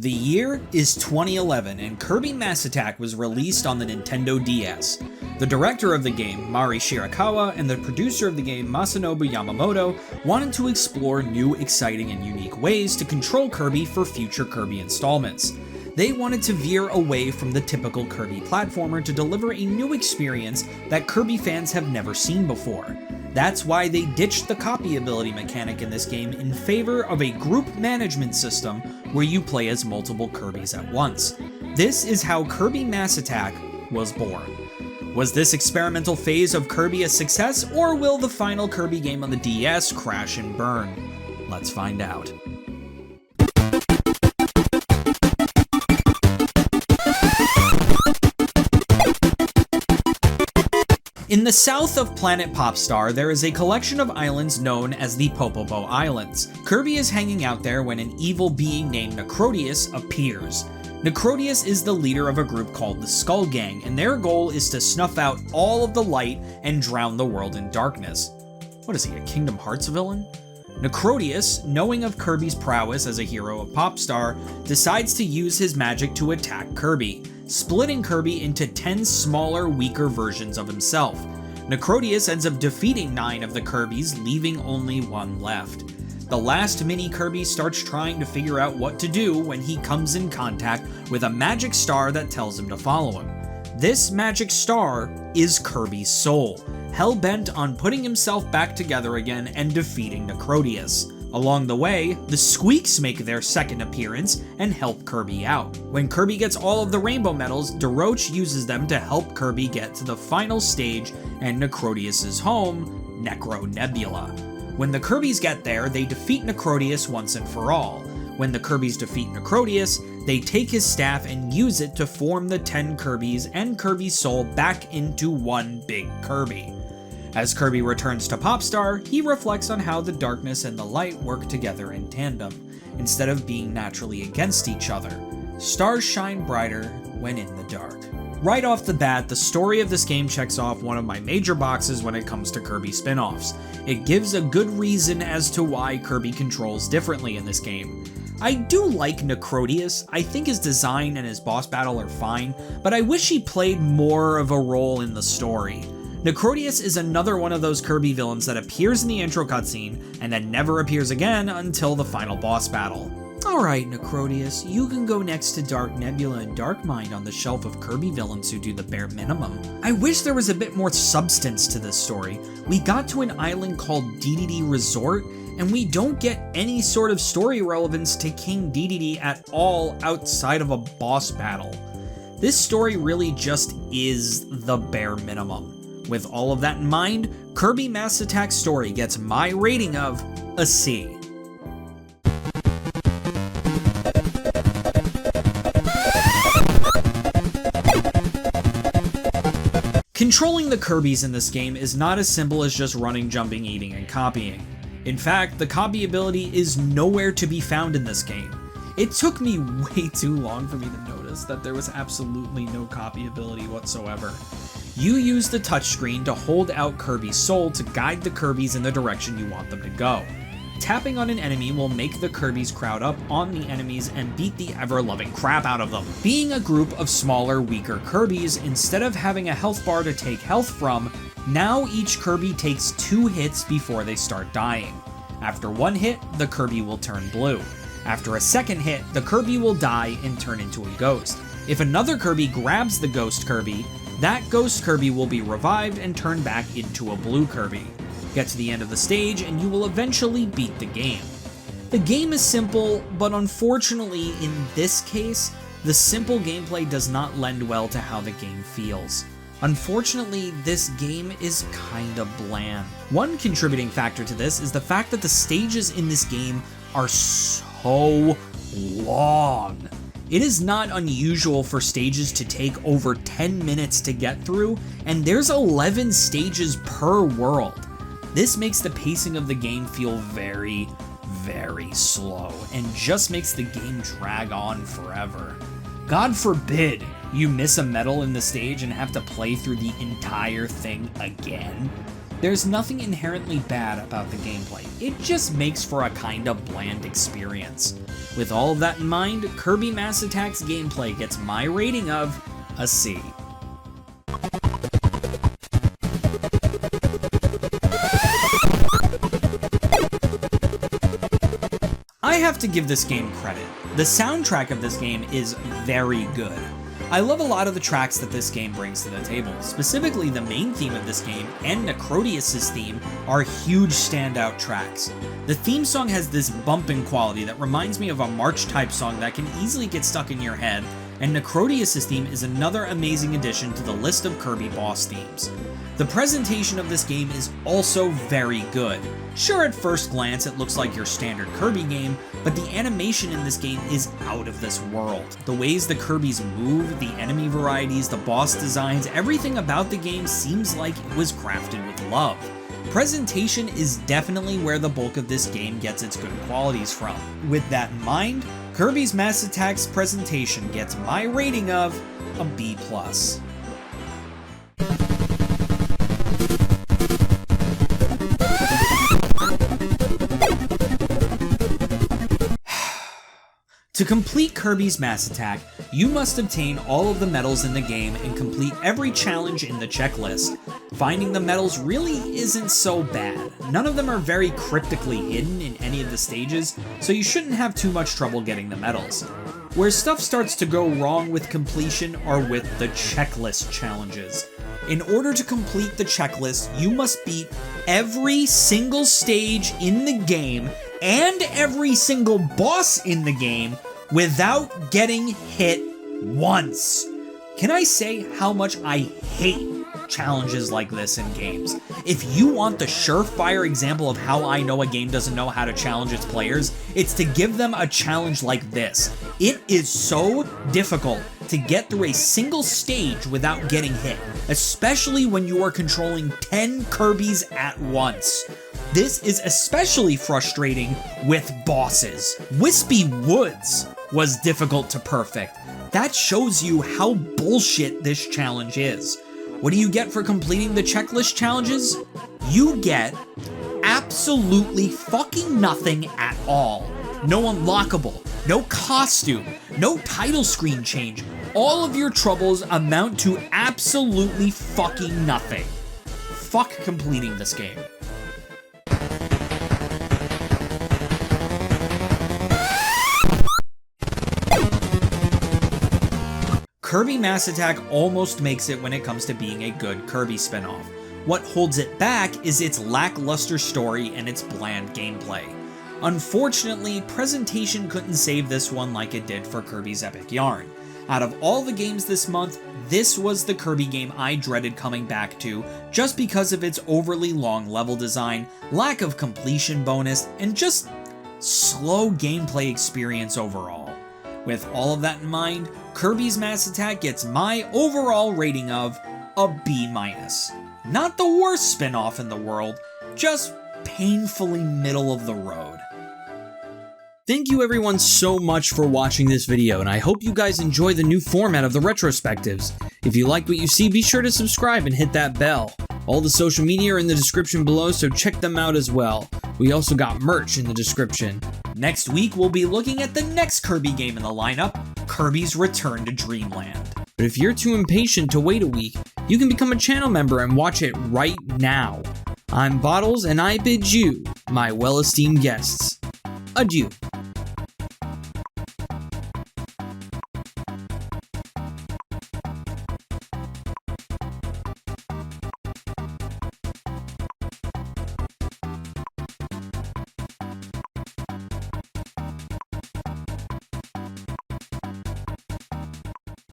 The year is 2011 and Kirby Mass Attack was released on the Nintendo DS. The director of the game, Mari Shirakawa, and the producer of the game, Masanobu Yamamoto, wanted to explore new, exciting, and unique ways to control Kirby for future Kirby installments. They wanted to veer away from the typical Kirby platformer to deliver a new experience that Kirby fans have never seen before. That's why they ditched the copy ability mechanic in this game in favor of a group management system where you play as multiple Kirbys at once. This is how Kirby Mass Attack was born. Was this experimental phase of Kirby a success, or will the final Kirby game on the DS crash and burn? Let's find out. In the south of planet Popstar, there is a collection of islands known as the Popopo Islands. Kirby is hanging out there when an evil being named Necrotius appears. Necrotius is the leader of a group called the Skull Gang, and their goal is to snuff out all of the light and drown the world in darkness. What is he, a Kingdom Hearts villain? Necrotius, knowing of Kirby's prowess as a hero of Popstar, decides to use his magic to attack Kirby, splitting Kirby into 10 smaller, weaker versions of himself. Necrotius ends up defeating 9 of the Kirbys, leaving only one left. The last mini Kirby starts trying to figure out what to do when he comes in contact with a magic star that tells him to follow him. This magic star is Kirby's soul, hell-bent on putting himself back together again and defeating Necrotius. Along the way, the Squeaks make their second appearance and help Kirby out. When Kirby gets all of the rainbow medals, DeRoche uses them to help Kirby get to the final stage and Necrotius' home, Necro Nebula. When the Kirbys get there, they defeat Necrotius once and for all. When the Kirbys defeat Necrotius, they take his staff and use it to form the 10 Kirbys and Kirby's soul back into one big Kirby. As Kirby returns to Popstar, he reflects on how the darkness and the light work together in tandem, instead of being naturally against each other. Stars shine brighter when in the dark. Right off the bat, the story of this game checks off one of my major boxes when it comes to Kirby spin-offs. It gives a good reason as to why Kirby controls differently in this game. I do like Necrotius. I think his design and his boss battle are fine, but I wish he played more of a role in the story. Necrotius is another one of those Kirby villains that appears in the intro cutscene and then never appears again until the final boss battle. Alright Necrotius, you can go next to Dark Nebula and Darkmind on the shelf of Kirby villains who do the bare minimum. I wish there was a bit more substance to this story. We got to an island called DDD Resort, and we don't get any sort of story relevance to King DDD at all outside of a boss battle. This story really just is the bare minimum. With all of that in mind, Kirby Mass Attack story gets my rating of a C. Controlling the Kirbys in this game is not as simple as just running, jumping, eating, and copying. In fact, the copy ability is nowhere to be found in this game. It took me way too long for me to notice that there was absolutely no copy ability whatsoever. You use the touchscreen to hold out Kirby's soul to guide the Kirbys in the direction you want them to go. Tapping on an enemy will make the Kirbys crowd up on the enemies and beat the ever-loving crap out of them. Being a group of smaller, weaker Kirbys, instead of having a health bar to take health from, now each Kirby takes 2 hits before they start dying. After 1 hit, the Kirby will turn blue. After a second hit, the Kirby will die and turn into a ghost. If another Kirby grabs the ghost Kirby, that ghost Kirby will be revived and turned back into a blue Kirby. Get to the end of the stage and you will eventually beat the game. The game is simple, but unfortunately in this case, the simple gameplay does not lend well to how the game feels. Unfortunately, this game is kinda bland. One contributing factor to this is the fact that the stages in this game are so long. It is not unusual for stages to take over 10 minutes to get through, and there's 11 stages per world. This makes the pacing of the game feel very, very slow, and just makes the game drag on forever. God forbid You miss a medal in the stage and have to play through the entire thing again? There's nothing inherently bad about the gameplay, it just makes for a kinda bland experience. With all of that in mind, Kirby Mass Attack's gameplay gets my rating of a C. I have to give this game credit. The soundtrack of this game is very good. I love a lot of the tracks that this game brings to the table. Specifically, the main theme of this game and Necrodius' theme are huge standout tracks. The theme song has this bumping quality that reminds me of a March type song that can easily get stuck in your head, and Necrodius' theme is another amazing addition to the list of Kirby boss themes. The presentation of this game is also very good. Sure, at first glance it looks like your standard Kirby game, but the animation in this game is out of this world. The ways the Kirbys move, the enemy varieties, the boss designs, everything about the game seems like it was crafted with love. Presentation is definitely where the bulk of this game gets its good qualities from. With that in mind, Kirby's Mass Attack's presentation gets my rating of a B+. To complete Kirby's Mass Attack, you must obtain all of the medals in the game and complete every challenge in the checklist. Finding the medals really isn't so bad. None of them are very cryptically hidden in any of the stages, so you shouldn't have too much trouble getting the medals. Where stuff starts to go wrong with completion are with the checklist challenges. In order to complete the checklist, you must beat every single stage in the game and every single boss in the game without getting hit once. Can I say how much I hate challenges like this in games? If you want the surefire example of how I know a game doesn't know how to challenge its players, it's to give them a challenge like this. It is so difficult to get through a single stage without getting hit, especially when you are controlling 10 Kirbys at once. This is especially frustrating with bosses. Wispy Woods was difficult to perfect. That shows you how bullshit this challenge is. What do you get for completing the checklist challenges? You get absolutely fucking nothing at all. No unlockable, no costume, no title screen change. All of your troubles amount to absolutely fucking nothing. Fuck completing this game. Kirby Mass Attack almost makes it when it comes to being a good Kirby spin-off. What holds it back is its lackluster story and its bland gameplay. Unfortunately, presentation couldn't save this one like it did for Kirby's Epic Yarn. Out of all the games this month, this was the Kirby game I dreaded coming back to just because of its overly long level design, lack of completion bonus, and just slow gameplay experience overall. With all of that in mind, Kirby's Mass Attack gets my overall rating of a B-. Not the worst spin-off in the world, just painfully middle of the road. Thank you everyone so much for watching this video, and I hope you guys enjoy the new format of the retrospectives. If you like what you see, be sure to subscribe and hit that bell. All the social media are in the description below, so check them out as well. We also got merch in the description. Next week, we'll be looking at the next Kirby game in the lineup, Kirby's Return to Dreamland. But if you're too impatient to wait a week, you can become a channel member and watch it right now. I'm Bottles, and I bid you, my well-esteemed guests, adieu.